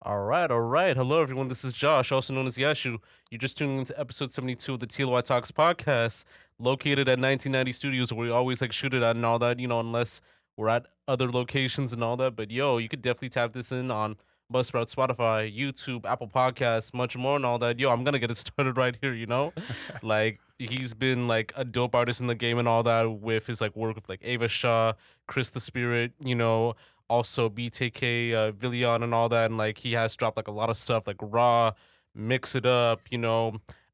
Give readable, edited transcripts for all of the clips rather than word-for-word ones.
All right, all right. Hello, everyone. This is Josh, also known as Yashu. You're just tuning into episode 72 of the TLOY Talks podcast, located at 1990 Studios, where we always shoot it at and all that, unless we're at other locations and all that. But yo, you could definitely tap this in on Buzzsprout, Spotify, YouTube, Apple Podcasts, much more and all that. Yo, I'm gonna get it started right here. He's been a dope artist in the game and all that with his work with Eva Shaw, Chris the Spirit, also BTK, Villian and all that, and he has dropped a lot of stuff like Raw, Mix It Up,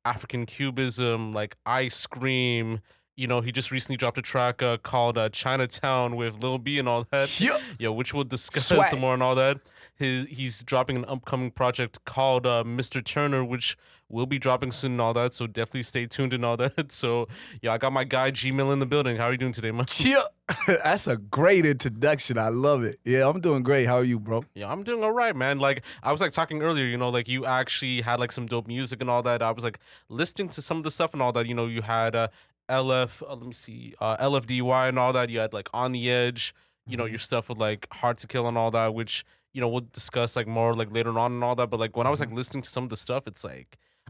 African Cubism, Ice Cream. He just recently dropped a track called Chinatown with Lil B and all that. Yep. Yeah, which we'll discuss some Swag. more and all that. He's dropping an upcoming project called Mr. Turner, which will be dropping soon and all that. So definitely stay tuned and all that. So yeah, I got my guy G Milla in the building. How are you doing today, man? Chill. That's a great introduction. I love it. Yeah, I'm doing great. How are you, bro? Yeah, I'm doing all right, man. I was talking earlier, you actually had some dope music and all that. I was listening to some of the stuff and all that. You had let me see, LFDY and all that. You had On the Edge, your stuff with Hard to Kill and all that, which we'll discuss more later on and all that. But when I was listening to some of the stuff, it's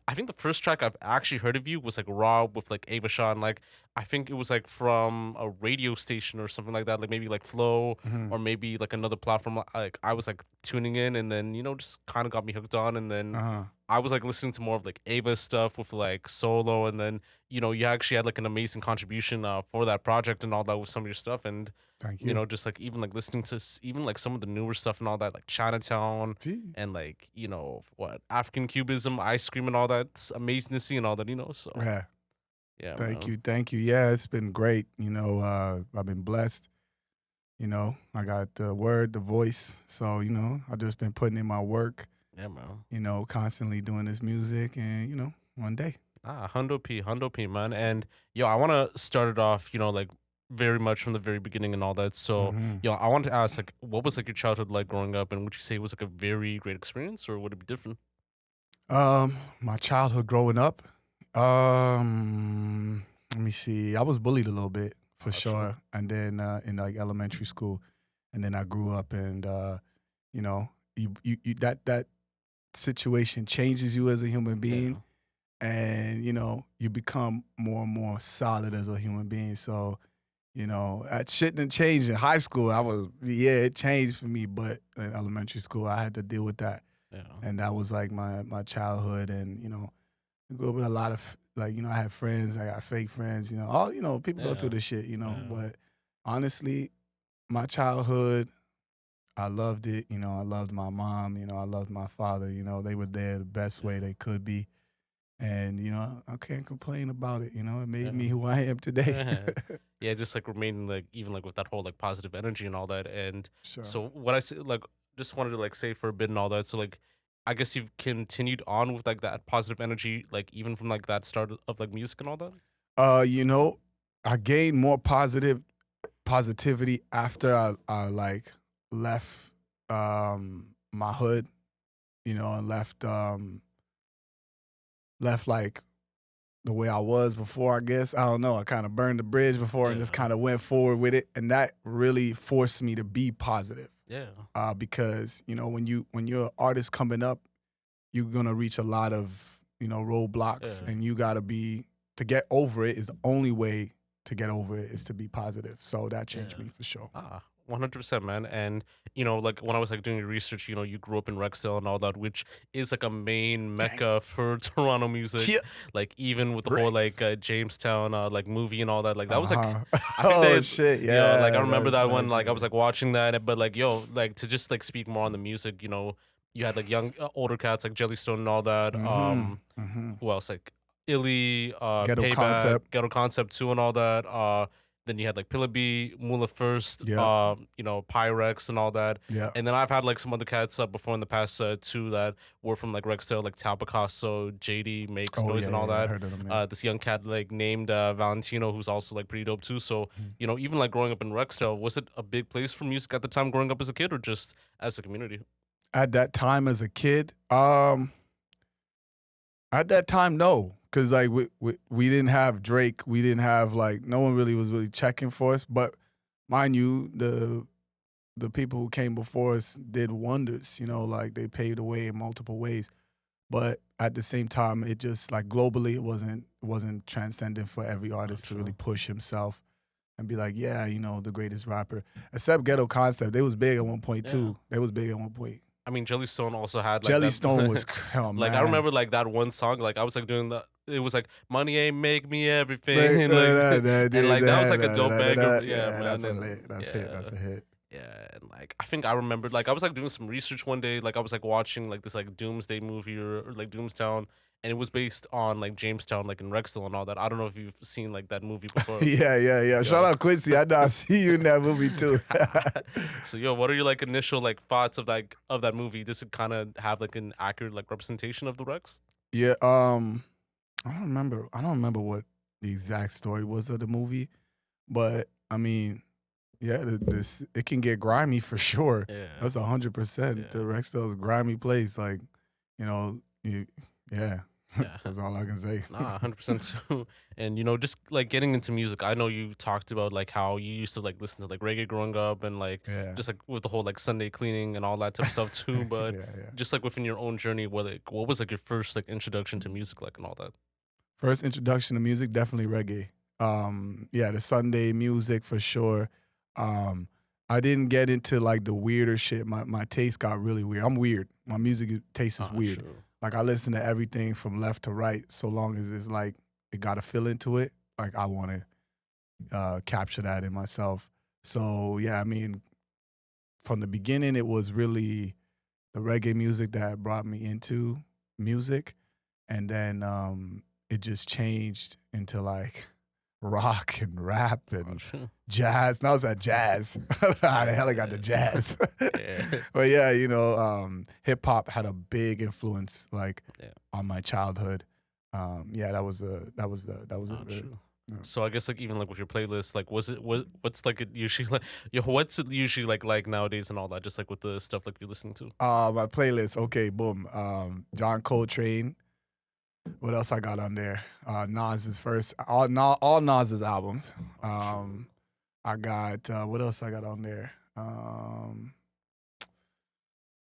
I think the first track I've actually heard of you was Raw with Ava Shaw, and I think it was from a radio station or something like that, maybe Flow Mhm. or maybe another platform. I was tuning in, and then just kind of got me hooked on, and then Uh-huh. I was listening to more of Ava stuff with solo, and then you actually had an amazing contribution for that project and all that with some of your stuff, and Thank you. just even listening to even some of the newer stuff and all that, like Chinatown Gee. and what African Cubism, Ice Cream and all that. It's amazing to see and all that, so Yeah. yeah, Thank man. you. Thank you. Yeah, it's been great. I've been blessed. I got the word, the voice. So, I've just been putting in my work, Yeah, man. constantly doing this music and, one day. Hundo P, man. And yo, I want to start it off, very much from the very beginning and all that. So, Mhm. yo, I want to ask, what was your childhood like growing up, and would you say it was a very great experience, or would it be different? My childhood growing up. Let me see. I was bullied a little bit for True. sure. And then in elementary school. And then I grew up and you know, you that situation changes you as a human being Yeah. and you become more and more solid as a human being. So, that shit didn't change in high school. It changed for me, but in elementary school I had to deal with that. Yeah. And that was my childhood and I grew up with a lot of I had friends, I got fake friends, all people go through Yeah. this shit, Yeah. but honestly, my childhood, I loved it, I loved my mom, I loved my father, they were there the best way they could be. And I can't complain about it, it made Yeah. me who I am today. Yeah. Yeah, just remaining even with that whole positive energy and all that. And Sure. so what I say, just wanted to say for a bit and all that. So I guess you've continued on with that positive energy, even from that start of music and all that. Uh, you know, I gained more positivity after I left my hood, and left the way I was before, I guess. I don't know. I kind of burned the bridge before and just Yeah. kind of went forward with it. And that really forced me to be positive. Yeah. Because, when you're an artist coming up, you're gonna reach a lot of, roadblocks Yeah. and you gotta to get over it is the only way to get over it is to be positive. So that changed Yeah. me for sure. 100%, man. And when I was doing your research, you grew up in Rexdale and all that, which is a main Gang. mecca for Toronto music. Chia Even with the whole Rex. Jamestown movie and all that, that was Uh-huh. I think Oh that shit, I yeah. remember That's that one. I was legendary. watching that, but yo, to just speak more on the music, you had young older cats like Jellystone and all that. Mm-hmm. Mm-hmm. Who else? Illy, Ghetto Payback, concept. Ghetto Concept 2 and all that. Then you had Pillar B, Mula First, Yeah. Pyrex and all that. Yeah. And then I've had some other cats before in the past two that were from Rexdale, Tal Picasso, JD, Makes Oh Noise yeah, and all yeah. I that. heard of them, yeah. This young cat named Valentino, who's also pretty dope too. So, Mhm. even growing up in Rexdale, was it a big place for music at the time growing up as a kid, or just as a community? At that time as a kid, at that time, no, because we didn't have Drake, we didn't have no one really was really checking for us. But mind you, the people who came before us did wonders, you know, like they paved the way in multiple ways. But at the same time, it just like globally, it wasn't transcendent for every artist to really True. push himself and be like, yeah, you know, the greatest rapper. Except Ghetto Concept, they was big at one point Yeah. too. They was big at one point. I mean, Jellystone also had like Jelly that. Stone was, oh Like I man. remember like that one song. Like I was like doing the. It was like money ain't make me everything, Right, and like and like that was like a that, dope banger. Yeah, yeah, man. that's a And hit. That's hit. yeah, That's a hit. yeah, and like I think I remembered like I was like doing some research one day. Like I was like watching like this like Doomsday movie or like Doomstown, and it was based on like Jamestown, like in Rexdale and all that. I don't know if you've seen like that movie before. Yeah. Shout Yo. out Quincy. I know I see you in that movie too. So yo, what are your like initial like thoughts of that movie? Does it kind of have like an accurate like representation of the Rex? Yeah, I don't remember. I don't remember what the exact story was of the movie, but I mean, yeah, this it can get grimy for sure. Yeah. That's 100%. Yeah. The Rexdale's a grimy place. Like, yeah. Yeah. That's all I can say. Nah, 100% too. And just like getting into music, I know you talked about like how you used to like listen to like reggae growing up and like Yeah. just like with the whole like Sunday cleaning and all that type of stuff too. But yeah. just like within your own journey, what was like your first like introduction to music like and all that? First introduction to music, definitely reggae. Yeah, the Sunday music for sure. I didn't get into like the weirder shit. My taste got really weird. I'm weird. My music taste is weird. True. Like I listen to everything from left to right, so long as it's like it got a feel into it. Like I want to capture that in myself. So yeah, I mean, from the beginning, it was really the reggae music that brought me into music, and then it just changed into like rock and rap and True. jazz. Now it's at jazz. How the hell I got the jazz? Yeah. But yeah, hip hop had a big influence like Yeah. on my childhood. Yeah, that was Oh, it. true. Yeah. So I guess like even like with your playlist, like what's like it usually like what's it usually like nowadays and all that, just like with the stuff like you're listening to? My playlist. Okay, boom. John Coltrane. What else I got on there? Nas's first, all Nas's albums. I got what else I got on there?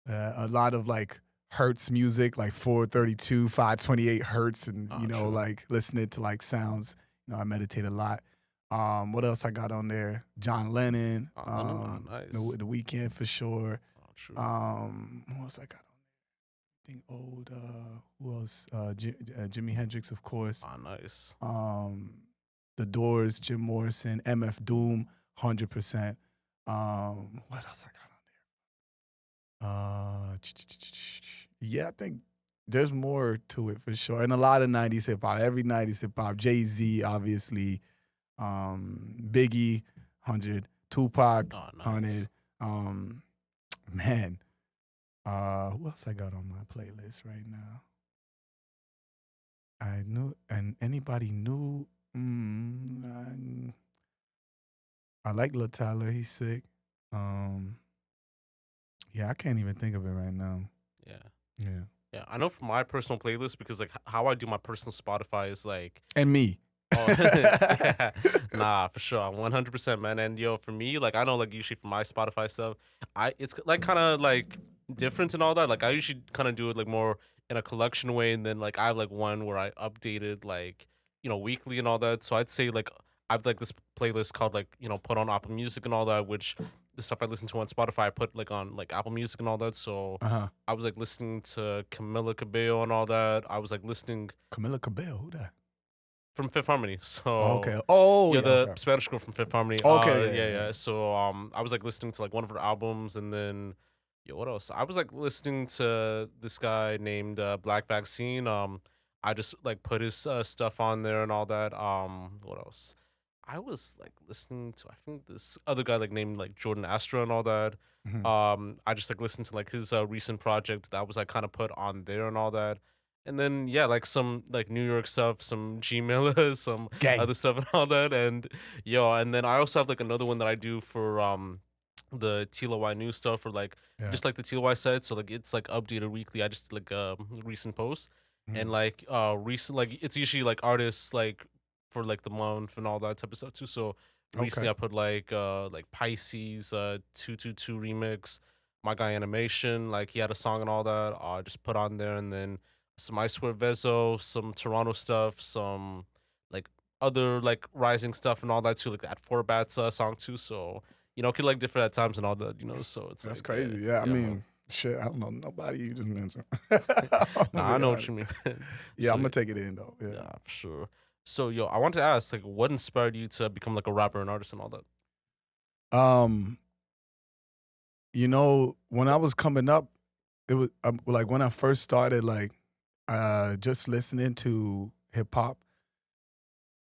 A lot of like hertz music, like 432, 528 hertz, and True. like listening to like sounds. I meditate a lot. What else I got on there? John Lennon. Nice. The Weeknd for sure. True. What else I got on there? I think old. Who else? Jimi Hendrix, of course. Nice. The Doors, Jim Morrison, MF Doom, 100%. What else I got on there? Yeah, I think there's more to it for sure. And a lot of 90s hip hop, every 90s hip hop. Jay-Z, obviously. Biggie, 100. Tupac, Nice. 100. Man. Who else I got on my playlist right now? I knew, and anybody knew. I like Lil Tyler. He's sick. Yeah, I can't even think of it right now. Yeah. Yeah, I know for my personal playlist because like how I do my personal Spotify is like And me. Oh, yeah. Nah, for sure. 100%, man. And yo, for me, like I know like usually for my Spotify stuff, it's like kind of like different and all that. Like I usually kind of do it like more in a collection way, and then like I have like one where I updated like weekly and all that. So I'd say like I've like this playlist called like put on Apple Music and all that, which the stuff I listen to on Spotify I put like on like Apple Music and all that. So I was like listening to Camila Cabello and all that. I was like listening Camila Cabello, who that? From Fifth Harmony. So okay. Oh, yeah, the okay. Spanish girl from Fifth Harmony. Okay, yeah. So I was like listening to like one of her albums, and then what else? I was like listening to this guy named Black Vaccine. I just like put his stuff on there and all that. What else? I was like listening to I think this other guy like named like Jordan Astra and all that. I just like listened to like his recent project that was like kind of put on there and all that. And then yeah, like some like New York stuff, some G Milla, some other stuff and all that. And and then I also have like another one that I do for the TLOY news stuff or like just like the TLOY site. So like it's like updated weekly. I just like recent posts and like recent like it's usually like artists like for like the month and all that type of stuff too. So Recently, Okay. I put like Pisces 222 remix, My Guy Animation, like he had a song and all that. I just put on there, and then some I Swear Vezo, some Toronto stuff, some like other like rising stuff and all that too, like that Four Bats song too. So it could like differ at times and all that, so it's That's like yeah, crazy. Yeah, I yeah, man. mean, shit, I don't know nobody you just mentioned. I'm Nah, I be know what honest. you mean. Yeah, So I'm gonna take it in though. yeah, Yeah. for sure. So yo, I want to ask, like, what inspired you to become like a rapper and artist and all that? Um, when I was coming up, it was like when I first started, like, just listening to hip hop.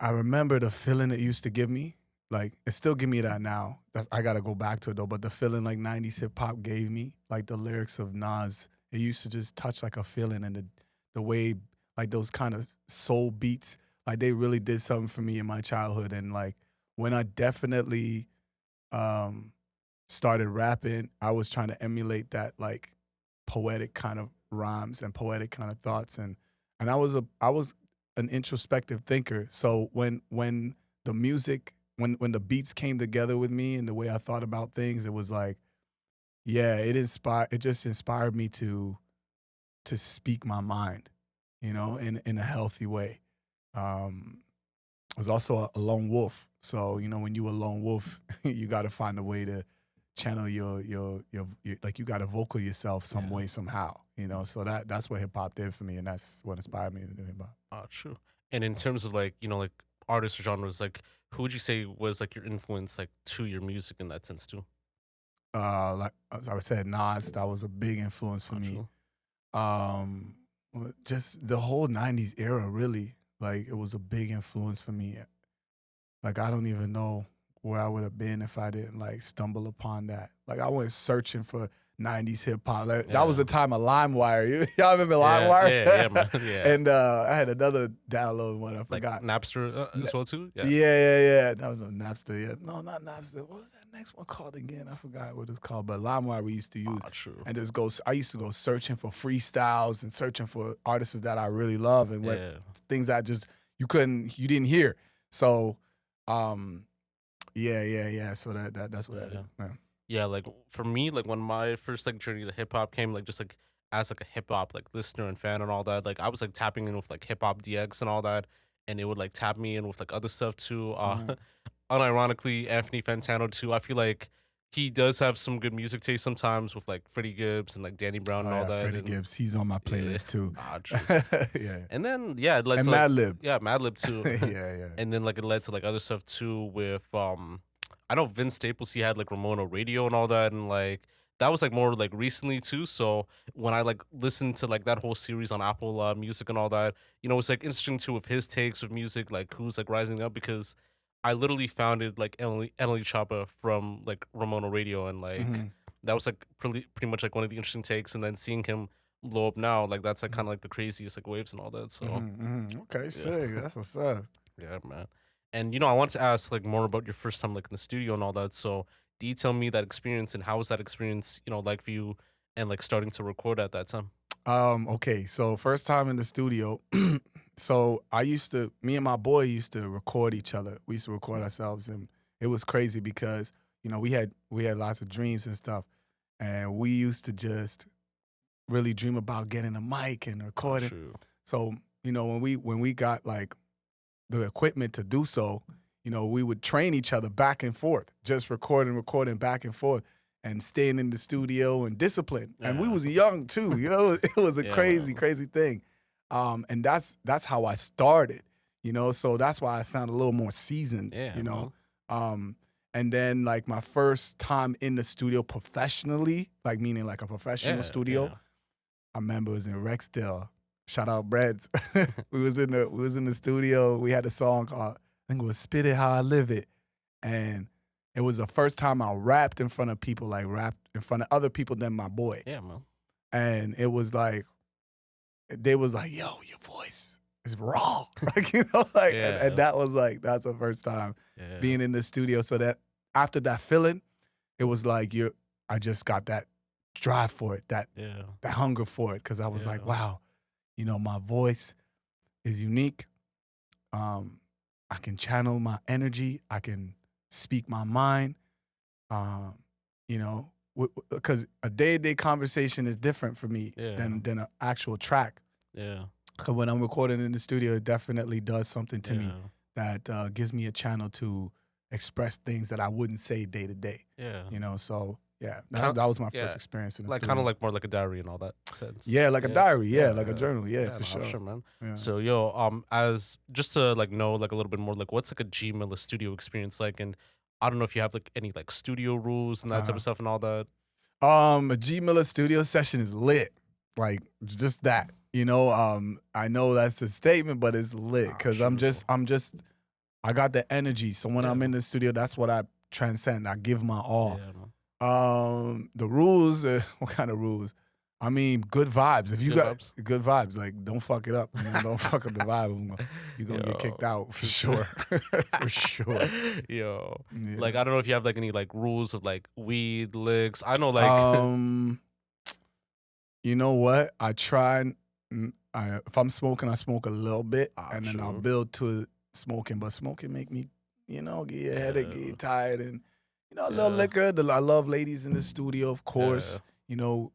I remember the feeling it used to give me. Like, it still give me that now. I gotta go back to it though. But the feeling like '90s hip hop gave me, like the lyrics of Nas, it used to just touch like a feeling, and the way like those kind of soul beats, like they really did something for me in my childhood. And like when I definitely um started rapping, I was trying to emulate that like poetic kind of rhymes and poetic kind of thoughts, and I was an introspective thinker. So when the music when the beats came together with me and the way I thought about things, it was like, yeah, it just inspired me to speak my mind, in a healthy way. Um I was also a lone wolf. So, when you a lone wolf, you got to find a way to channel your like you got to vocal yourself some Yeah. way somehow. So that's what hip hop did for me, and that's what inspired me to do hip hop. True. And in terms of like, like artists or genres, like who would you say was like your influence like to your music in that sense too? Like as I said, Nas, that was a big influence for me. True. Just the whole '90s era, really, like it was a big influence for me. Like I don't even know where I would have been if I didn't like stumble upon that. Like I went searching for '90s hip hop. Like, that was Yeah. the time of LimeWire. Y'all remember Yeah, LimeWire? yeah, yeah, man. Yeah. And I had another download one. I Like forgot. Napster as well too? Yeah. Yeah. That was no Napster. Yeah, no, not Napster. What was that next one called again? I forgot what it's called. But LimeWire we used to use, True. and just go. I used to go searching for freestyles and searching for artists that I really love and what Yeah. things that just you didn't hear. So, yeah. So that's what I Yeah. did. Yeah. Yeah, like for me, like when my first like journey to hip hop came, like just like as like a hip hop like listener and fan and all that, like I was like tapping in with like hip hop DX and all that, and it would like tap me in with like other stuff too. Mhm. Unironically, Anthony Fantano too. I feel like he does have some good music taste sometimes with like Freddie Gibbs and like Danny Brown Oh and all yeah, that. Freddie And Gibbs. He's on my yeah, playlist too. true. Yeah. And then yeah, it led And to like Madlib. yeah, Madlib too. Yeah. And then like it led to like other stuff too with I know Vince Staples, he had like Ramona Radio and all that, and like that was like more like recently too. So when I like listened to like that whole series on Apple Music and all that, it's like interesting too with his takes with music, like who's like rising up, because I literally founded like Emily Chapa from like Ramona Radio, and like Mhm. that was like pretty much like one of the interesting takes, and then seeing him blow up now, like that's like kind of like the craziest like waves and all that. So Okay, yeah. sick. That's what's up. Yeah, man. And I want to ask like more about your first time like in the studio and all that. So detail me that experience, and how was that experience, like for you, and like starting to record at that time? Okay, so first time in the studio. So me and my boy used to record each other. We used to record ourselves, and it was crazy because we had lots of dreams and stuff, and we used to just really dream about getting a mic and recording. True. So when we got like the equipment to do so, we would train each other back and forth, just recording back and forth, and staying in the studio and discipline. And we Yeah. was young too, it was a Yeah, crazy, man. crazy thing. And that's how I started, so that's why I sound a little more seasoned, Yeah, man. And then like my first time in the studio professionally, like meaning like a professional studio, Yeah. I remember it was in Rexdale. Shout out Breads. we was in the studio. We had a song called, I think it was Spit It How I Live It. And it was the first time I rapped in front of people, like rapped in front of other people than my boy. Yeah, man. And it was like, they was like, yo, your voice is raw. Like, Yeah. and that was like, that's the first time Yeah. being in the studio. So that after that feeling, it was like I just got that drive for it, that Yeah. hunger for it. Cause I was like, Yeah. wow, my voice is unique. I can channel my energy. I can speak my mind. Um, you know, because a day-to-day conversation is different for me Yeah. than an actual track. Yeah. 'Cause when I'm recording in the studio, it definitely does something to me Yeah. that gives me a channel to express things that I wouldn't say day to day. Yeah. You know, so yeah, Kind- that was my yeah. first experience in the Like studio. kind of like more like a diary and all that sense. Yeah, like a Yeah. diary. Yeah, like a Yeah. journal. Yeah, Yeah, for no, sure. man. Yeah. So yo, as just to like know like a little bit more, like what's like a G Milla studio experience like, and I don't know if you have like any like studio rules and that type of stuff and all that. A G Milla studio session is lit. Like just that. You know, I know that's a statement, but it's lit because I'm true. just I got the energy. So when I'm Yeah. in the studio, that's what I transcend. I give my all. Yeah, man. The rules, what kind of rules? I mean, good vibes. If you Good got vibes. good vibes, like don't fuck it up. You know, don't fuck up the vibe. You're gonna get kicked out for sure. For sure. Yo. Yeah. Like I don't know if you have like any like rules of like weed licks. I know like you know what? I try. If I'm smoking, I smoke a little bit, and then I'll true. build to smoking. But smoking make me, get a headache, get tired, and a little liquor. I love ladies in the studio, of course. You know,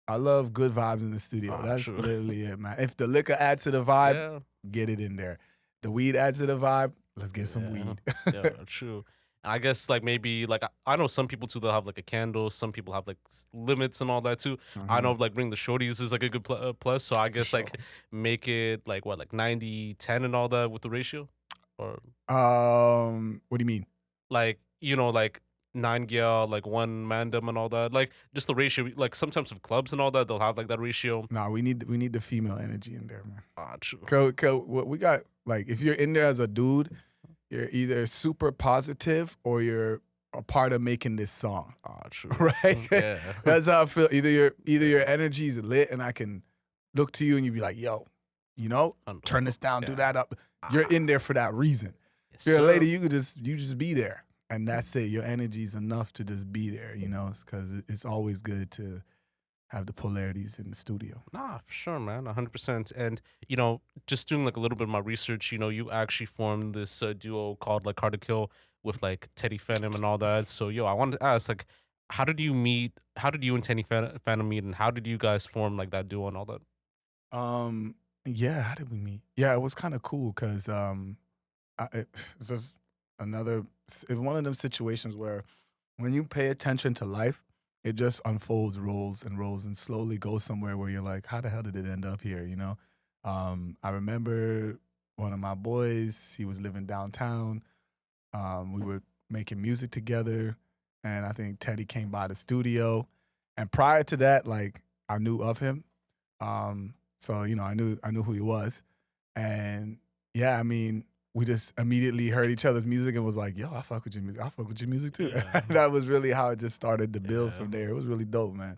I love good vibes in the studio. That's true. literally it, man. If the liquor adds to the vibe, Yeah. get it in there. The weed adds to the vibe. Let's get some weed. Yeah, true. And I guess like maybe like I know some people too, they'll have like a candle. Some people have like limits and all that too. I know like bring the shorties is like a good plus. So I guess like make it like what, like 90-10 and all that with the ratio, or what do you mean? like like 9 gal, like 1 mandem and all that, like just the ratio. Like sometimes with clubs and all that, they'll have like that ratio. Nah, we need the female energy in there, man. True. What we got, like, if you're in there as a dude, you're either super positive or you're a part of making this song. True. Right? Yeah. That's how I feel. Either your energy is lit and I can look to you and you be like, yo, turn this down, do that up. You're in there for that reason. If you're a lady, you just be there. And that's it. Your energy is enough to just be there, because it's always good to have the polarities in the studio. Nah, for sure, man, 100%. And just doing like a little bit of my research, you actually formed this duo called like Hard to Kill with like Teddy Fantum and all that. So I wanted to ask, like, how did you meet? How did you and Teddy Fantum meet, and how did you guys form like that duo and all that? Yeah, how did we meet? Yeah, it was kind of cool because it's just it's one of them situations where when you pay attention to life, it just unfolds roles and slowly goes somewhere where you're like, how the hell did it end up here? I remember one of my boys, he was living downtown. We were making music together, and I think Teddy came by the studio. And prior to that, like, I knew of him. So, I knew who he was. And yeah, I mean, we just immediately heard each other's music and was like, yo, I fuck with your music. I fuck with your music too. Yeah. That was really how it just started to build from there. It was really dope, man.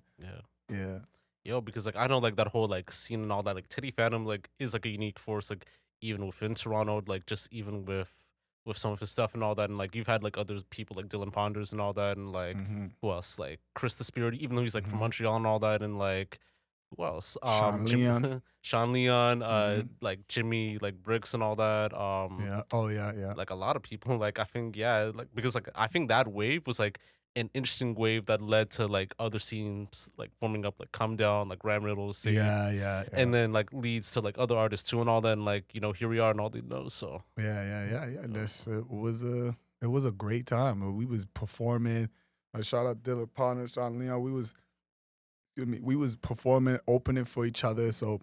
Yeah. Yo, because like I know like that whole like scene and all that, like Teddy Fantum like is like a unique force, like even within Toronto, like just even with some of his stuff and all that, and like you've had like other people like Dylan Ponders and all that, and like who else, like Chris the Spirit, even though he's like from Montreal and all that, and like who else? Sean Leon. Sean Leon, like Jimmy, like Bricks and all that. Yeah. Oh yeah. Like a lot of people. Like I think like because like I think that wave was like an interesting wave that led to like other scenes like forming up, like Come Down, like Ram Riddles, Yeah. and then like leads to like other artists too and all that, and like here we are and all they know. So yeah. It was a great time. We was performing. Shout out Dylan Ponder, Sean Leon. We was performing, opening for each other. So,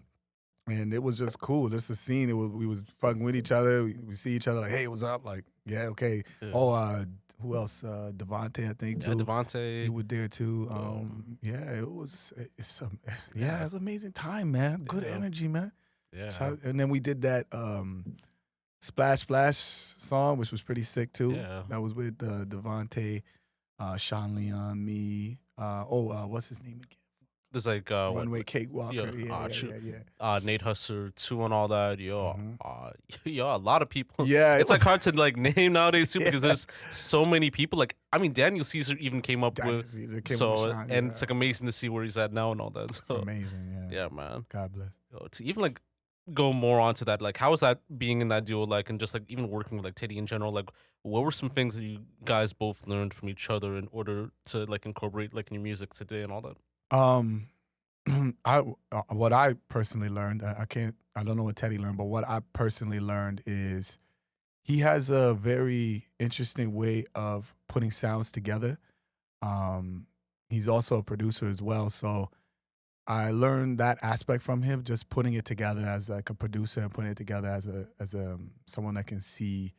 and it was just cool. Just the scene. We was fucking with each other. We see each other like, hey, what's up? Like, yeah, okay. Yeah. Oh, who else? Devontae, I think too. Yeah, Devontae. He was there too. Yeah, it's an amazing time, man. Good energy, man. Yeah. And then we did that Splash Splash song, which was pretty sick too. Yeah. That was with Devontae, Sean Leon, me. What's his name again? There's like Runway Cakewalker. Yeah. Nate Husser too and all that. A lot of people. Yeah, it's like hard to like name nowadays too because there's so many people. Like I mean, Daniel Caesar even came up with Sean, and it's like amazing to see where he's at now and all that. So it's amazing. Yeah, man. God bless. It's even like go more onto that, like how was that being in that duo like, and just like even working with like Teddy in general, like what were some things that you guys both learned from each other in order to like incorporate like in your music today and all that? Um, what I personally learned, I don't know what Teddy learned, but what I personally learned is he has a very interesting way of putting sounds together. Um, he's also a producer as well, so I learned that aspect from him, just putting it together as like a producer and putting it together as a someone that can see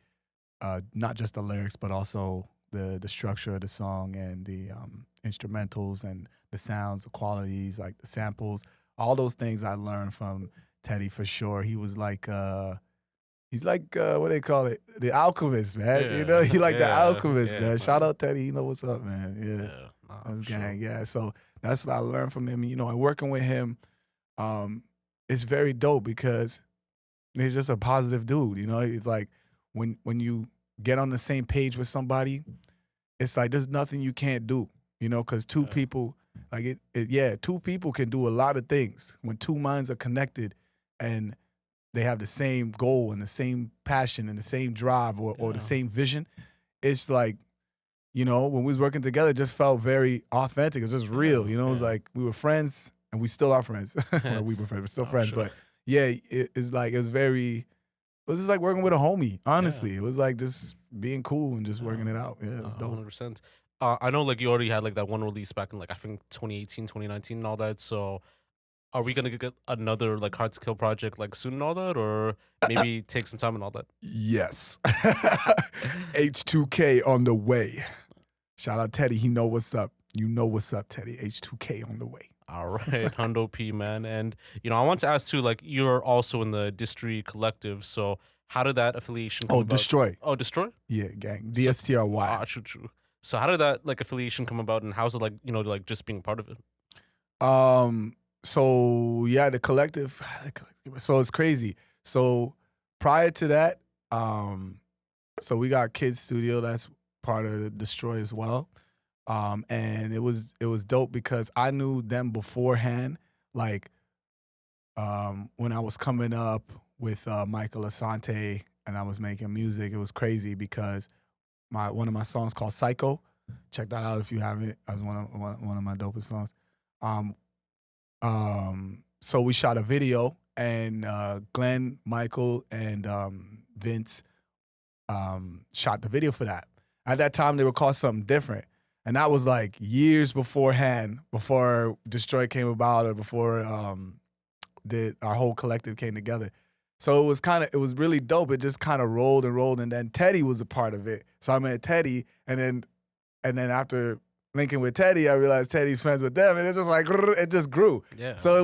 not just the lyrics but also the structure of the song and the instrumentals and the sounds, the qualities, like the samples, all those things I learned from Teddy for sure. He was like he's like what they call it, the alchemist, man. You know, Yeah. he like the Yeah. alchemist, Yeah, man. Shout man. out Teddy, you know what's up, man. Yeah, Yeah. Nah, that's for sure. gang. Yeah, so that's what I learned from him. You know, and working with him, um, it's very dope because he's just a positive dude. You know, it's like when you get on the same page with somebody, it's like there's nothing you can't do. You know, because two Yeah. people, like yeah, two people can do a lot of things when two minds are connected, and they have the same goal and the same passion and the same drive or the Yeah. same vision. It's like, you know, when we was working together, it just felt very authentic. It's just real. Yeah. You know, it was Yeah. like we were friends and we still are friends. Well, we were friends, we're still Oh, friends. sure. But yeah, it's like it was very. It was just like working with a homie. Yeah. Honestly, it was like just being cool and just working Yeah. it out. Yeah, it was dope. 100%. I know like you already had like that one release back in like I think 2018, 2019 and all that. So are we gonna get another like Hard to Kill project like soon and all that, or maybe take some time and all that? Yes, H2K on the way. Shout out Teddy. He know what's up. You know what's up, Teddy. H2K on the way. All right, Hundo P man, and I want to ask too. Like you're also in the DSTRY collective, so how did that affiliation come Oh, about? destroy. Oh, Destroy. Yeah, gang. So DSTRY. true, true. So how did that like affiliation come about, and how's it like like just being part of it? So yeah, the collective. So it's crazy. So prior to that, so we got Kids Studio. That's part of the Destroy as well. And it was dope because I knew them beforehand. Like, when I was coming up with Michael Asante and I was making music, it was crazy because one of my songs called Psycho. Check that out if you haven't. That's one of my dopest songs. Um, so we shot a video, and Glenn, Michael, and Vince shot the video for that. At that time, they were called something different. And that was like years beforehand, before Destroy came about or before our whole collective came together. So it was really dope. It just kind of rolled and rolled. And then Teddy was a part of it. So I met Teddy, and then after linking with Teddy, I realized Teddy's friends with them. And it's just like, it just grew. Yeah. So it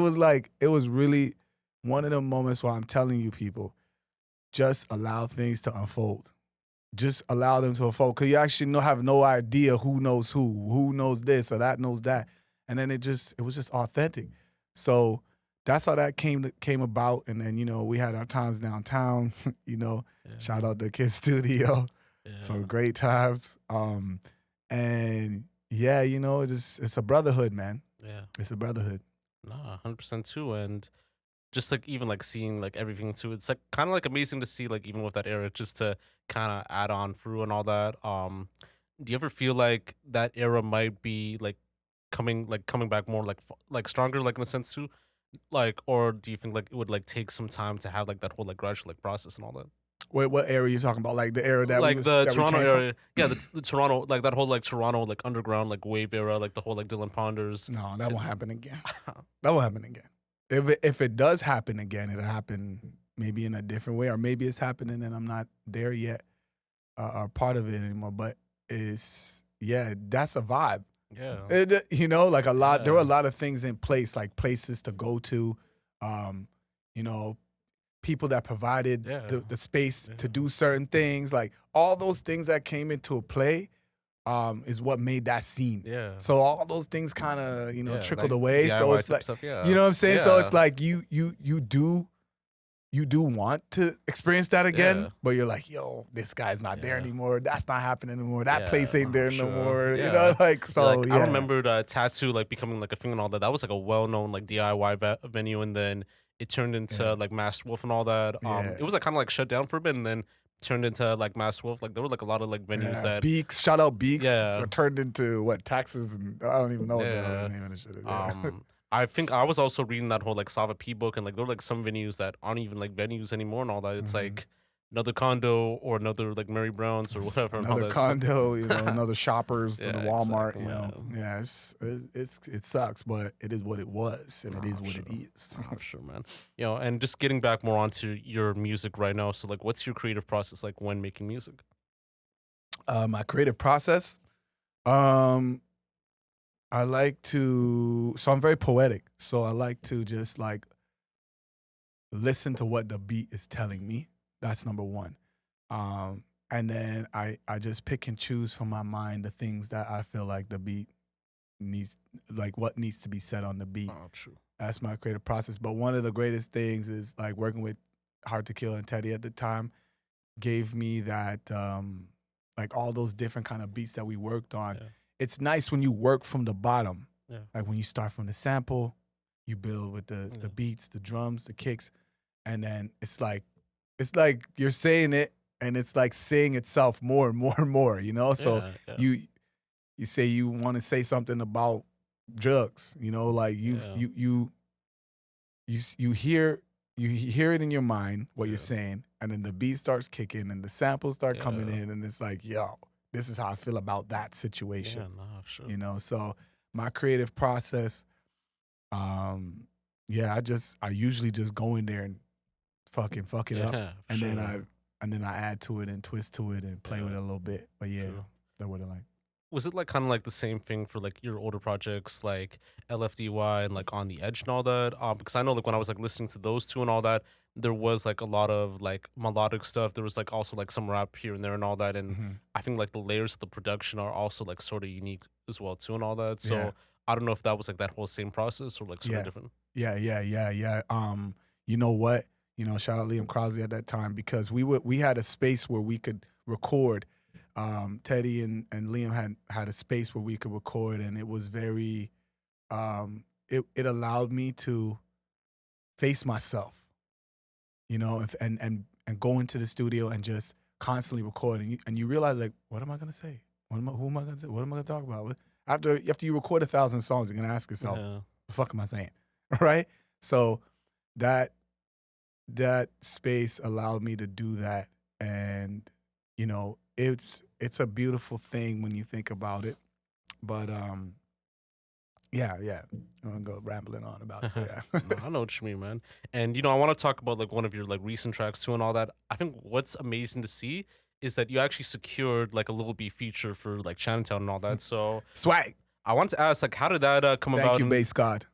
was really one of the moments where I'm telling you people, just allow things to unfold. Just allow them to unfold. Because you actually have no idea who knows this or that knows that. And then it was just authentic. So that's how that came about. And then, we had our times downtown, Yeah. shout out the Kids Studio. Yeah. Some great times. And yeah, it's a brotherhood, man. Yeah. It's a brotherhood. Nah, 100% too, and just like even like seeing like everything too, it's like kind of like amazing to see like even with that era, just to kind of add on through and all that. Do you ever feel like that era might be like coming back more like stronger like in a sense too, like, or do you think like it would like take some time to have like that whole like gradual like process and all that? Wait, what era are you talking about? Like the era Like the that we Toronto came from? area, yeah, the Toronto, like that whole like Toronto like underground like wave era, like the whole like Dylan Ponders. No, that won't happen again. That won't happen again. If it does happen again, it'll happen maybe in a different way, or maybe it's happening and I'm not there yet, or part of it anymore. But that's a vibe. Yeah, Like there were a Yeah. lot of things in place, like places to go to, you know, people that provided Yeah. the space to Yeah. do certain things, like all those things that came into a play, is what made that scene. Yeah. So all those things kind of Yeah, trickled like away. So DIY it's type like, stuff, yeah. you know what I'm saying. So it's Yeah. like you do want to experience that again, Yeah. but you're like, yo, this guy's not there Yeah. anymore. That's not happening anymore. That Yeah, place ain't there sure. no more. Yeah. Like so. Like yeah. I remembered Tattoo like becoming like a thing and all that. That was like a well known like DIY venue, and then it turned into Yeah. like Masked Wolf and all that. Yeah. It was like kind of like shut down for a bit, and then turned into like Masked Wolf. Like there were like a lot of like venues Yeah, that Beaks. Shout out Beaks. yeah Turned into what taxes, and I don't even know what the other yeah. name of the shit is. Yeah. I think I was also reading that whole like Sava P book, and like there were like some venues that aren't even like venues anymore and all that. It's like another condo or another like Mary Brown's or whatever and all Another that. condo, you know, another Shoppers, the Yeah, Walmart, exactly, you know. man. Yeah, it sucks, but it is what it was, and it is what it is. Oh, sure, man. You know, and just getting back more onto your music right now. So, like, what's your creative process like when making music? My creative process, um, I like to. So I'm very poetic. So I like to just like listen to what the beat is telling me. That's number one. And then I just pick and choose from my mind the things that I feel like the beat needs, like what needs to be said on the beat. Oh, true. That's my creative process. But one of the greatest things is like working with Hard to Kill and Teddy at the time gave me that like all those different kind of beats that we worked on. Yeah. It's nice when you work from the bottom. Yeah. Like when you start from the sample, you build with the beats, the drums, the kicks, and then it's like you're saying it and it's like saying itself more and more and more, you know? So you say you want to say something about drugs, you know, like you hear it in your mind what you're saying, and then the beat starts kicking and the samples start coming in, and it's like, yo, this is how I feel about that situation. Yeah, no, sure. You know, so my creative process, I usually just go in there and fuck it up, and then I add to it and twist to it and play with it a little bit. But yeah, that would have like. Was it like kind of like the same thing for like your older projects like LFDY and like On the Edge and all that? Because I know like when I was like listening to those two and all that, there was like a lot of like melodic stuff. There was like also like some rap here and there and all that. And I think like the layers of the production are also like sort of unique as well too and all that. So I don't know if that was like that whole same process or like sort of different. Yeah. You know what? You know, shout out Liam Crosley at that time, because we had a space where we could record. Teddy and Liam had a space where we could record, and it was very, it allowed me to face myself, you know, and go into the studio and just constantly record, and you realize like, what am I gonna say? Who am I gonna say? What am I gonna talk about? After you record 1,000 songs, you're gonna ask yourself, the fuck am I saying, right? So that space allowed me to do that, and you know, it's a beautiful thing when you think about it. But I'm gonna go rambling on about it. Yeah. No, I know what you mean, man. And you know, I want to talk about like one of your like recent tracks too and all that. I think what's amazing to see is that you actually secured like a Lil B feature for like Chinatown and all that. So Swag. I want to ask, like, how did that come about? Thank you, Bass God.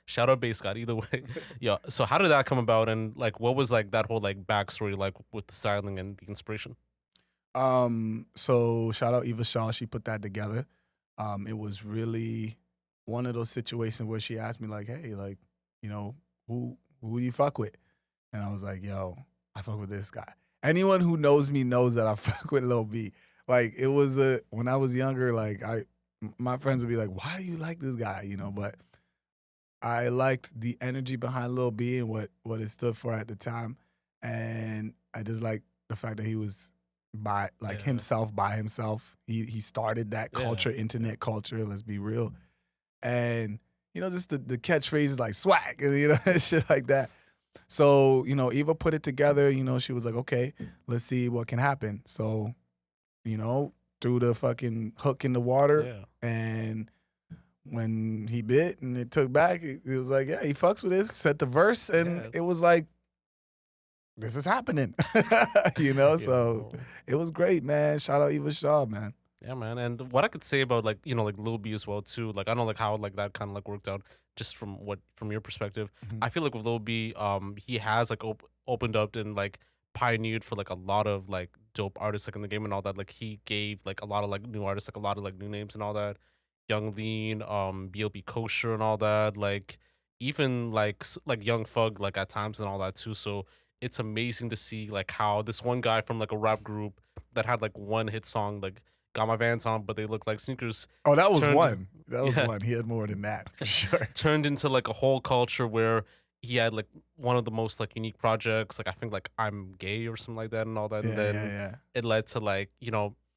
Shout out Bass God, either way. Yeah. So how did that come about, and like, what was like that whole like backstory like with the styling and the inspiration? So shout out Eva Shaw. She put that together. It was really one of those situations where she asked me like, hey, like, you know, who you fuck with? And I was like, yo, I fuck with this guy. Anyone who knows me knows that I fuck with Lil B. Like, it was when I was younger, like my friends would be like, why do you like this guy? You know, but I liked the energy behind Lil B and what it stood for at the time. And I just like the fact that he was himself by himself. He started that culture, internet culture, let's be real. And, you know, just the catchphrases like swag and, you know, shit like that. So, you know, Eva put it together, you know, she was like, okay, let's see what can happen. So, you know, threw the fucking hook in the water, and when he bit and it took back, it was like, yeah, he fucks with this, set the verse, and it was like, this is happening, you know? So it was great, man. Shout out Eva Shaw, man. Yeah, man. And what I could say about like, you know, like Lil B as well too, like I don't like how like that kind of like worked out just from your perspective. I feel like with Lil B, he has like opened up and like pioneered for like a lot of like dope artists like in the game and all that. Like he gave like a lot of like new artists like a lot of like new names and all that. Young Lean, BLB Kosher and all that. Like even like Young Thug like at times and all that too. So it's amazing to see like how this one guy from like a rap group that had like one hit song like got my Vans on, but they look like sneakers. Oh, that was one. That was one. He had more than that for sure. Turned into like a whole culture where he had like one of the most like unique projects. Like I think like I'm Gay or something like that and all that. And Yeah, yeah, then yeah. it led to like,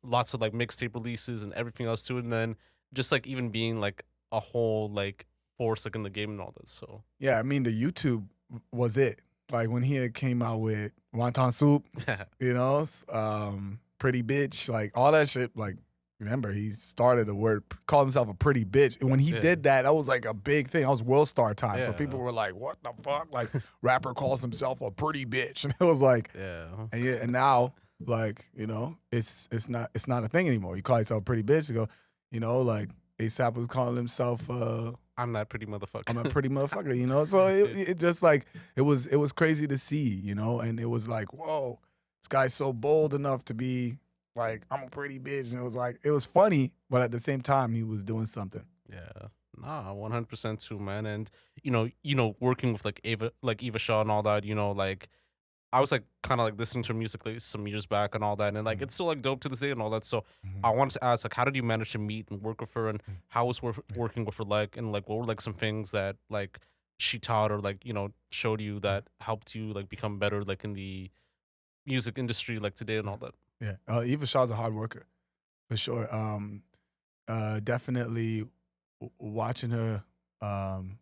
lots of like mixtape releases and everything else too. And then just like even being like a whole like force like in the game and all that. So Yeah, I mean, the YouTube was it. Like when he had came out with Wonton Soup, yeah, Pretty Bitch, like all that shit. Like, remember, he started the word, called himself a pretty bitch. And when he yeah, did that, that was like a big thing. That was World Star time. So people yeah, were like, what the fuck? Like, rapper calls himself a pretty bitch. And it was like, yeah, and yeah, and now, like, it's not a thing anymore. You call yourself a pretty bitch, you go, like ASAP was calling himself I'm that pretty I'm a motherfucker. pretty motherfucker. So Yeah, it just like it was crazy to see, and it was like, whoa, this guy's so bold enough to be like, I'm a pretty bitch. And it was like, it was funny, but at the same time, he was doing something. yeah. Nah, 100% too, man. And working with like Eva Shaw and all that, like I was like kind of like listening to her music like some years back and all that, and like Mhm, it's still like dope to this day and all that. So mhm, I wanted to ask, like, how did you manage to meet and work with her, and mhm. how was Yeah, working with her like, and like what were like some things that like she taught or like showed you yeah, that helped you like become better like in the music industry like today and yeah, all that. yeah. Eva Shaw's a hard worker for sure. Definitely watching her um,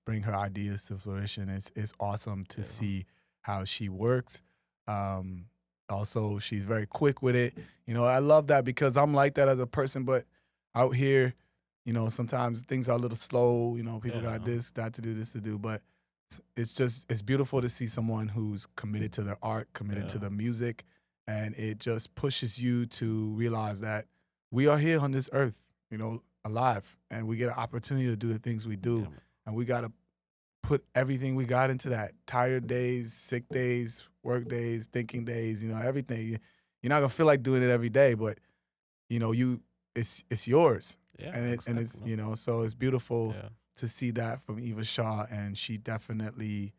bring her ideas to fruition. It's awesome to Yeah, see how she works. Um, Also, she's very quick with it. I love that because I'm like that as a person, but out here, sometimes things are a little slow. People got yeah, this, that to do, this to do, but it's beautiful to see someone who's committed to their art, committed to yeah, the music, and it just pushes you to realize that we are here on this earth, alive, and we get an opportunity to do the things we yeah, do, man. and we got to put everything we got into that. Tired days, sick days, work days, thinking days, everything. You're not gonna feel like doing it every day, but you it's yours, Yeah, and it's exactly, man. so it's beautiful Yeah, to see that from Eva Shaw, and she definitely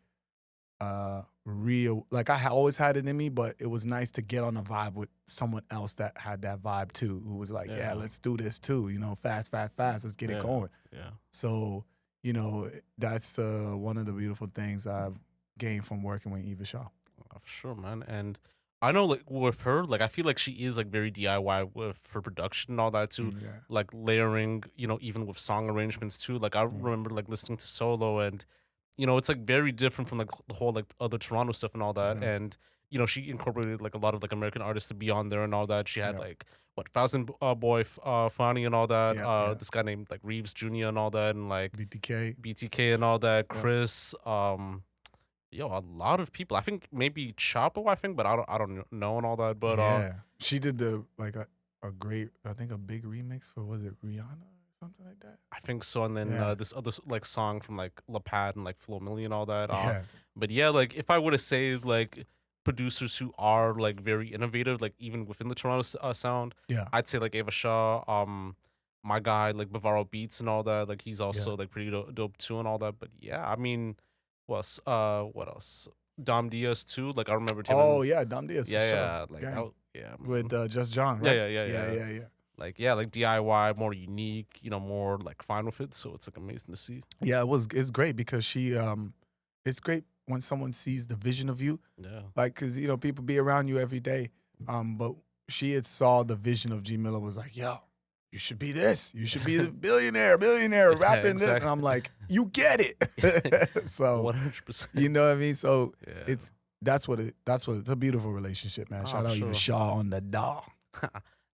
real like always had it in me, but it was nice to get on a vibe with someone else that had that vibe too, who was like, yeah, yeah, let's do this too, fast, fast, fast, let's get it yeah, going. yeah. So, that's one of the beautiful things I've gained from working with Eva Shaw. For sure, man. And I know, like with her, like I feel like she is like very DIY with her production and all that too, Yeah. like layering, even with song arrangements too. Like I Mm. remember like listening to Solo, and it's like very different from like the whole like other Toronto stuff and all that. Yeah. And she incorporated like a lot of like American artists to be on there and all that. She had Yeah. like what Thousand Boy Fani and all that. Yeah. Yeah. This guy named like Reeves Jr. and all that, and like BTK. BTK and all that. Yeah. Chris. Yo, a lot of people. I think maybe Chapo, I think, but I don't know and all that. But Yeah. She did the like a great, I think a big remix for, was it Rihanna or something like that? I think so. And then Yeah. this other like song from like La Pad and like Flo Milli and all that. Yeah. But yeah, like if I were to say like producers who are like very innovative, like even within the Toronto sound, Yeah. I'd say like Eva Shaw, my guy like Bavaro Beats and all that. Like he's Yeah. also like pretty dope too and all that. But yeah, I mean, what else? Dom Diaz too. Like I remembered him Oh and yeah, Dumb Diaz for yeah, sure. yeah, like that. Gang. Yeah, With man. Just John, Yeah, right? yeah, yeah, Yeah, yeah. yeah, yeah. Like yeah, like DIY, more unique, more like fine with it. So it's like amazing to see. Yeah, it's great because it's great when someone sees the vision of you. Yeah, Like, cause people be around you every day. But she had saw the vision of G Milla, was like, yo, you should be this. You should be a billionaire, yeah, rapping this. And I'm exactly. like, you get it. So, 100%. you know what I mean? So Yeah. it's that's what it's a beautiful relationship, man. Ah, Shout for out Eva sure. Shaw on the dog.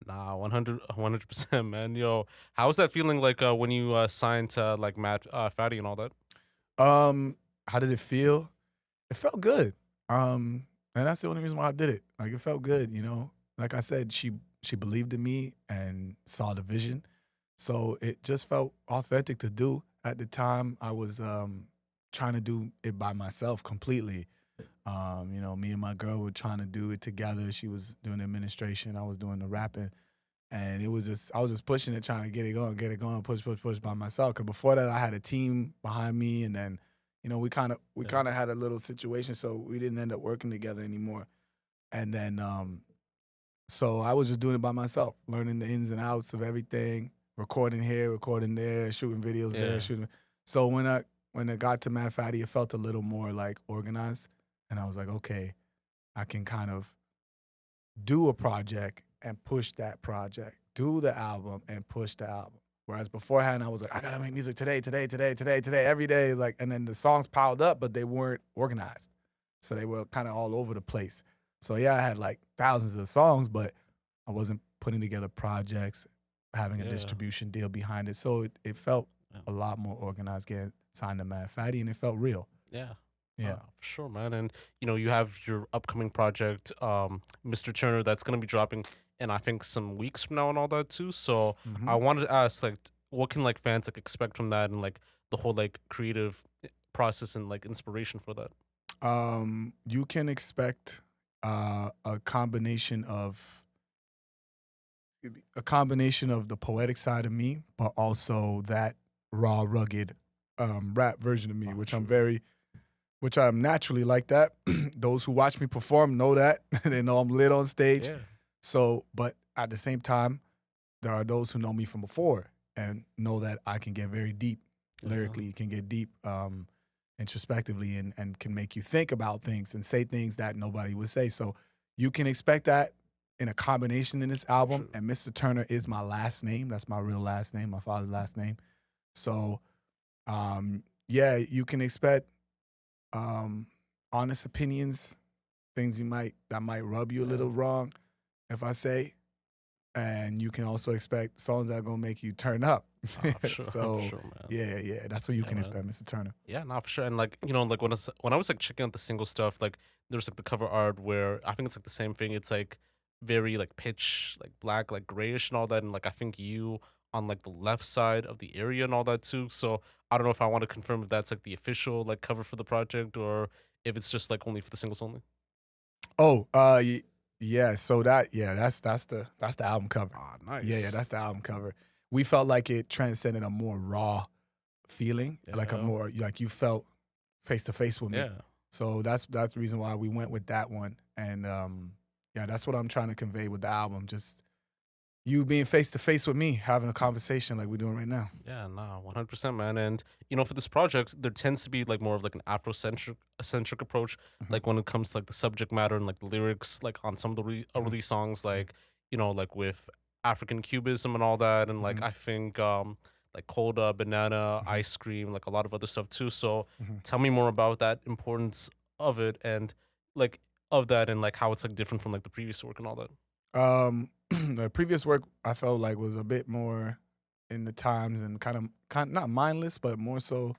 Nah, 100%, man. Yo, how was that feeling like when you signed to like Mad Fatti and all that? How did it feel? It felt good. And that's the only reason why I did it. Like it felt good. Like I said, she believed in me and saw the vision. So it just felt authentic to do. At the time, I was trying to do it by myself completely. Me and my girl were trying to do it together. She was doing the administration, I was doing the rapping. And I was just pushing it, trying to get it going, push, push, push by myself. Cause before that I had a team behind me, and then, we Yeah. kinda had a little situation, so we didn't end up working together anymore. And then so I was just doing it by myself, learning the ins and outs of everything, recording here, recording there, shooting videos there, Yeah. shooting. So when I when it got to Mad Fatti, it felt a little more like organized, and I was like, okay, I can kind of do a project and push that project, do the album and push the album. Whereas beforehand, I was like, I gotta make music today, every day. Like, and then the songs piled up, but they weren't organized, so they were kind of all over the place. So yeah, I had like thousands of songs, but I wasn't putting together projects, having a Yeah. distribution deal behind it. So it felt Yeah. a lot more organized getting signed to Mad Fatti, and it felt real. Yeah. Yeah. For sure, man. And you have your upcoming project, Mr. Turner, that's gonna be dropping in I think some weeks from now and all that too. So Mhm. I wanted to ask, like, what can like fans like expect from that and like the whole like creative process and like inspiration for that? You can expect a combination of the poetic side of me, but also that raw, rugged rap version of me, Oh, which I'm naturally like that. Those who watch me perform know that. They know I'm lit on stage. Yeah. So, but at the same time, there are those who know me from before and know that I can get very deep lyrically, can get deep introspectively, and can make you think about things and say things that nobody would say. So you can expect that in a combination in this album. True. And Mr. Turner is my last name. That's my real last name, my father's last name. So yeah, you can expect honest opinions, things that might rub you a little wrong, if I say. And you can also expect songs that are gonna make you turn up. For sure. So For sure, man. yeah, that's what you Yeah, can man. expect, Mr. Turner. Yeah, no, for sure. And like, like when I was like checking out the single stuff, like there's like the cover art where I think it's like the same thing. It's like very like pitch, like black, like grayish and all that. And like I think you on like the left side of the area and all that too. So I don't know if I want to confirm if that's like the official like cover for the project or if it's just like only for the singles only. Oh, yeah. So that's the album cover. Ah, Yeah, nice. that's the album cover. We felt like it transcended a more raw feeling, like a Yeah. more like you felt face to face with me. Yeah. So that's the reason why we went with that one. And yeah, that's what I'm trying to convey with the album. Just you being face to face with me, having a conversation like we're doing right now. Yeah, nah, 100%, man. And for this project, there tends to be like more of like an Afrocentric approach, like when it comes to like the subject matter and like the lyrics, like on some of the early songs, like like with African cubism and all that, and like I think like cold banana, ice cream, like a lot of other stuff too. So tell me more about that importance of it and like of that and like how it's like different from like the previous work and all that. The previous work I felt like was a bit more in the times and kind of not mindless, but more so,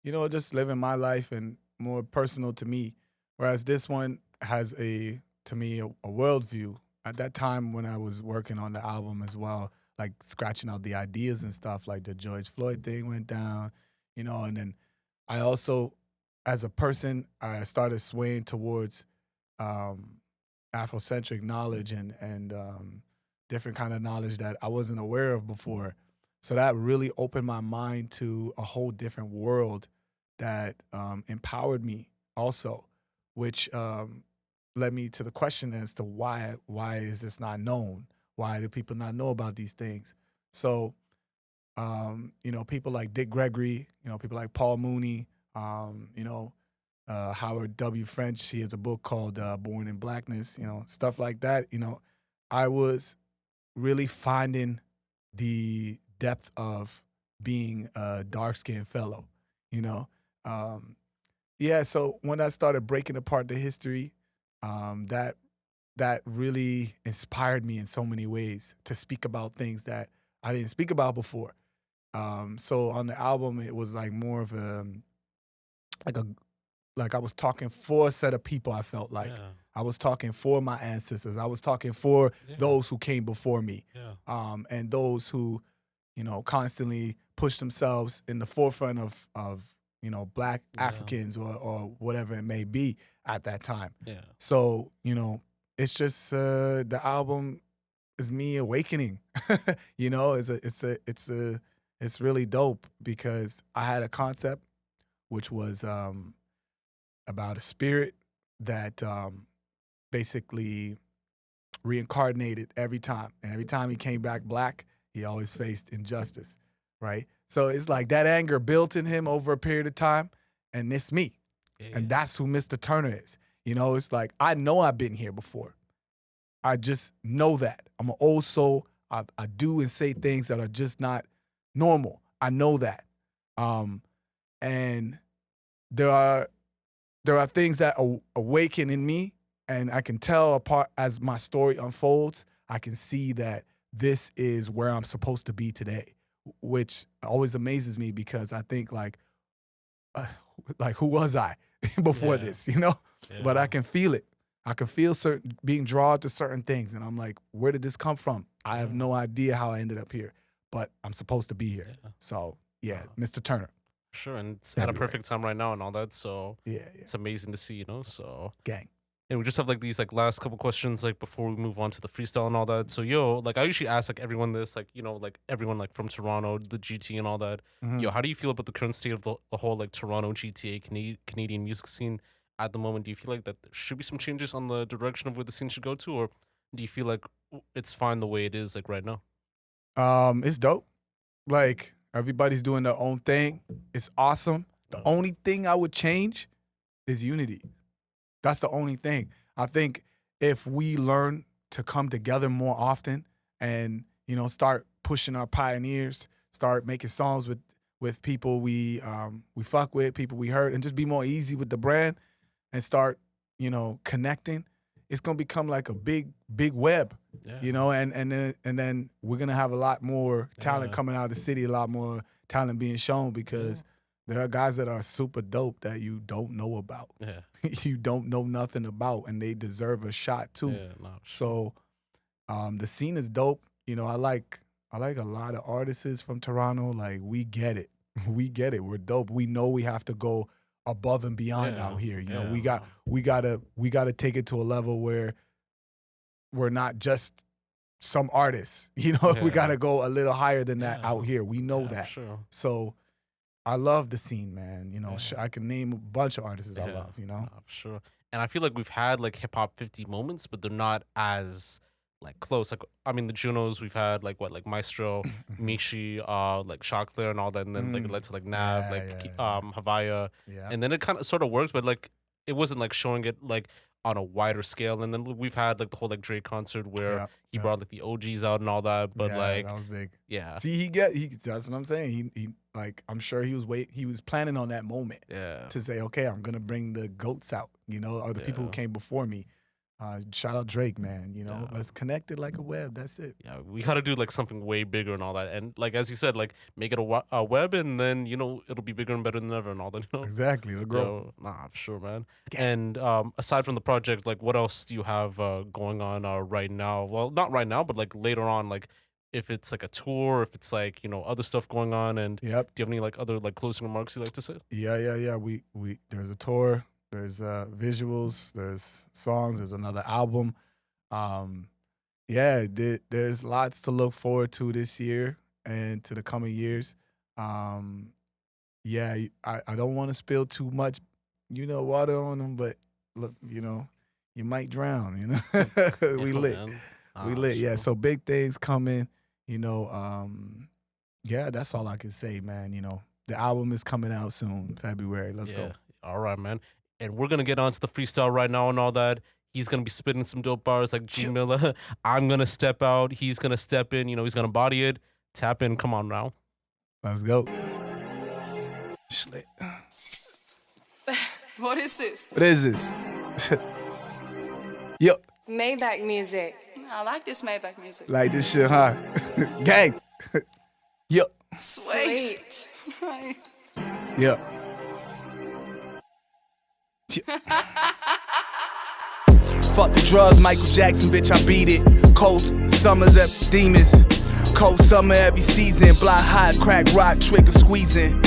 just living my life and more personal to me. Whereas this one has to me, a worldview. At that time when I was working on the album as well, like scratching out the ideas and stuff, like the George Floyd thing went down, and then I also, as a person, I started swaying towards um, Afrocentric knowledge and different kind of knowledge that I wasn't aware of before. So that really opened my mind to a whole different world that empowered me also, which led me to the question as to why is this not known? Why do people not know about these things? So people like Dick Gregory, people like Paul Mooney, Howard W. French. He has a book called Born in Blackness, stuff like that. I was really finding the depth of being a dark skinned fellow, you know. Yeah, so when I started breaking apart the history, that really inspired me in so many ways to speak about things that I didn't speak about before. So on the album, it was like more of like a like I was talking for a set of people. I felt like Yeah. I was talking for my ancestors. I was talking for Yeah. those who came before me, Yeah. and those who, constantly push themselves in the forefront of Black Africans or whatever it may be at that time. Yeah. So it's just the album is me awakening. It's really dope because I had a concept which was about a spirit that basically reincarnated every time. And every time he came back black, he always faced injustice, right? So it's like that anger built in him over a period of time, and it's me. Yeah. And that's who Mr. Turner is. You know, it's like, I know I've been here before. I just know that. I'm an old soul. I do and say things that are just not normal. I know that. And there are things that awaken in me, and I can tell apart as my story unfolds. I can see that this is where I'm supposed to be today, which always amazes me because I think like who was I before this, you know? Yeah. But I can feel it. I can feel being drawn to certain things, and I'm like, where did this come from? I have no idea how I ended up here, but I'm supposed to be here. Yeah. So yeah, Mr. Turner. Sure, and it's at a perfect time right now and all that. So Yeah. it's amazing to see, you know. So Gang. and we just have like these like last couple questions like before we move on to the freestyle and all that. So like I usually ask like everyone this, like, you know, like everyone like from Toronto, the GT and all that. Mhm. How do you feel about the current state of the whole like Toronto GTA Canadian music scene at the moment? Do you feel like that there should be some changes on the direction of where the scene should go to, or do you feel like it's fine the way it is like right now? It's dope. Like everybody's doing their own thing. It's awesome. The only thing I would change is unity. That's the only thing. I think if we learn to come together more often and, you know, start pushing our pioneers, start making songs with people we fuck with, people we hurt, and just be more easy with the brand and start, you know, connecting, it's gonna become like a big web, you know, and then we're gonna have a lot more talent coming out of the city, a lot more talent being shown because there are guys that are super dope that you don't know about. Yeah. You don't know nothing about, and they deserve a shot too. Yeah, no, So the scene is dope. You know, I like a lot of artists from Toronto. Like, we get it. We get it. We're dope. We know we have to go above and beyond out here. You know, we gotta take it to a level where we're not just some artists. You know, we gotta go a little higher than that out here. We know that. Sure. So I love the scene, man. You know, I can name a bunch of artists I love, you know? Sure. And I feel like we've had like hip hop 50 moments, but they're not as like close. Like, I mean, the Junos, we've had like what, like Maestro, Mishi, like Shockler and all that. And then like it led to like Nav, Havaya. Yeah. And then it kind of sort of worked, but like it wasn't like showing it like on a wider scale. And then we've had like the whole like Drake concert where he brought like the OGs out and all that. But like that was big. Yeah. See, that's what I'm saying. He like, I'm sure he was planning on that moment to say, okay, I'm gonna bring the GOATs out, you know, or the people who came before me. Shout out Drake, man. You know, let's connect it like a web. That's it. Yeah, we gotta do like something way bigger and all that, and like as you said, like make it a web, and then, you know, it'll be bigger and better than ever and all that. You know, exactly. It'll grow. Nah, for sure, man. And aside from the project, like what else do you have going on right now? Well, not right now, but like later on, like if it's like a tour, if it's like, you know, other stuff going on, and do you have any like other like closing remarks you'd like to say? Yeah. We there's a tour. There's visuals, there's songs, there's another album. There's lots to look forward to this year and to the coming years. I don't want to spill too much, you know, water on them, but look, you know, you might drown, you know. We lit. We lit, yeah. So big things coming, you know. That's all I can say, man. You know, the album is coming out soon, February. Let's go. All right, man. And we're going to get onto the freestyle right now and all that. He's going to be spitting some dope bars like G Milla. I'm going to step out. He's going to step in. You know, he's going to body it. Tap in. Come on now. Let's go. Schlit. What is this? What is this? Yo. Maybach music. I like this Maybach music. Like this shit, huh? Gang. Yo. Sweet. Yo. Fuck the drugs, Michael Jackson, bitch, I beat it. Cold summers at demons. Cold summer every season. Block hot, crack rock, trigger squeezing.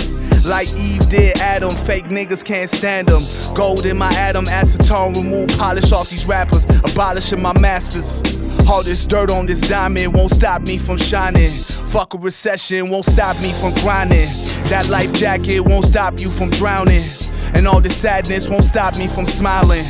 Like Eve did Adam, fake niggas can't stand them. Gold in my atom, acetone, remove polish off these rappers. Abolishing my masters. All this dirt on this diamond won't stop me from shining. Fuck a recession, won't stop me from grinding. That life jacket won't stop you from drowning. And all this sadness won't stop me from smiling.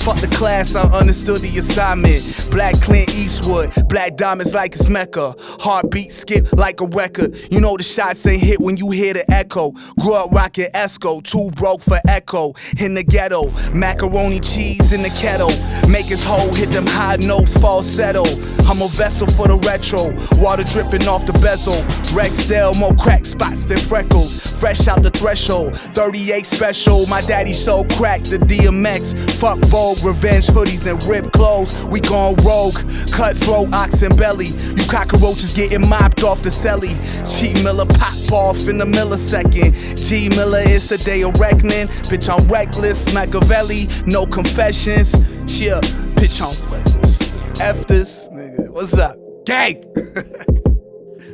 Fuck the class, I understood the assignment. Black Clint Eastwood, black diamonds like it's Mecca. Heartbeat skip like a record. You know the shots ain't hit when you hear the echo. Grew up rockin' Esco, too broke for echo. In the ghetto, macaroni cheese in the kettle. Make his hoe hit them high notes, falsetto. I'm a vessel for the retro. Water dripping off the bezel. Rexdale, more crack spots than freckles. Fresh out the threshold, 38 special. My daddy so cracked the DMX. Fuck Vogue, revenge hoodies and ripped clothes. We gone rogue, cutthroat, oxen belly. You cockroaches getting mopped off the celly. G Milla pop off in the millisecond. G Milla is the day of reckoning. Bitch, I'm reckless, Machiavelli, no confessions. Yeah, bitch, I'm reckless. F this, nigga. What's up? Gang!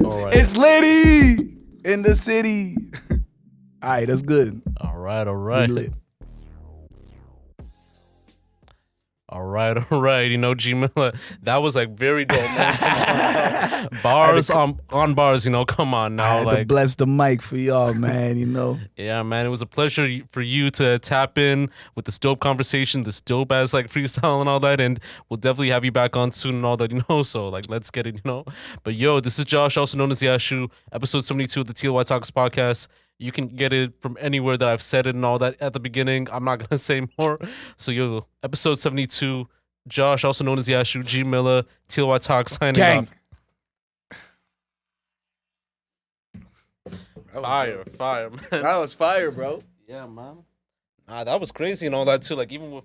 All right. It's Liddy in the city. All right, that's good. All right. We lit. All right. You know, G Milla, that was like very dope, man. Come on. Bars on bars, you know, come on now. I had to Like, bless the mic for y'all, man, you know. yeah, man, it was a pleasure for you to tap in with this dope conversation, this dope ass like freestyle and all that. And we'll definitely have you back on soon and all that, you know. So, like, let's get it, you know. But yo, this is Josh, also known as Yashu, episode 72 of the TLOY Talks podcast. You can get it from anywhere that I've said it and all that at the beginning. I'm not going to say more. So, yo, episode 72, Josh, also known as Yashu, G Milla, TLOY Talks, signing Gang. off. Fire, man. That was fire, bro. Yeah, man. Nah, that was crazy and all that, too. Like, even with